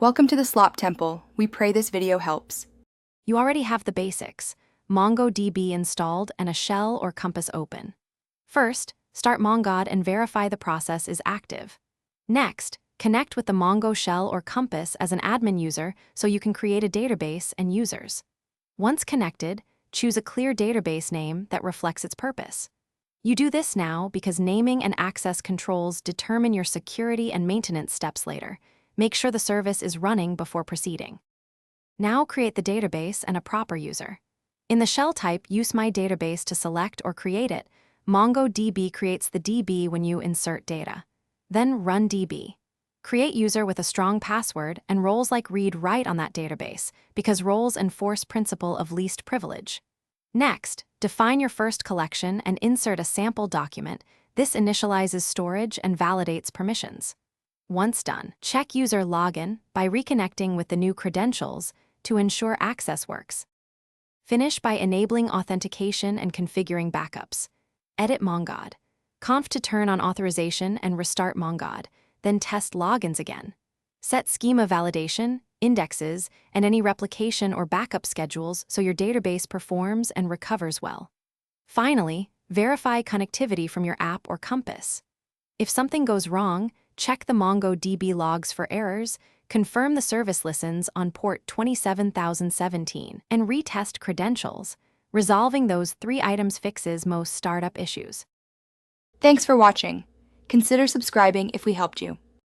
Welcome to the Slop Temple. We pray this video helps. You already have the basics: MongoDB installed and a shell or compass open. First, start Mongodb and verify the process is active. Next, connect with the Mongo shell or compass as an admin user so you can create a database and users. Once connected, choose a clear database name that reflects its purpose. You do this now because naming and access controls determine your security and maintenance steps later. Make sure the service is running before proceeding. Now create the database and a proper user. In the shell type, use My Database to select or create it. MongoDB creates the DB when you insert data. Then run DB. Create user with a strong password and roles like read-write on that database because roles enforce principle of least privilege. Next, define your first collection and insert a sample document. This initializes storage and validates permissions. Once done, check user login by reconnecting with the new credentials to ensure access works. Finish by enabling authentication and configuring backups. Edit Mongodb. Conf to turn on authorization and restart Mongodb, then test logins again. Set schema validation, indexes, and any replication or backup schedules so your database performs and recovers well. Finally, verify connectivity from your app or compass. If something goes wrong, check the MongoDB logs for errors, confirm the service listens on port 27017, and retest credentials. Resolving those 3 items fixes most startup issues. Thanks for watching. Consider subscribing if we helped you.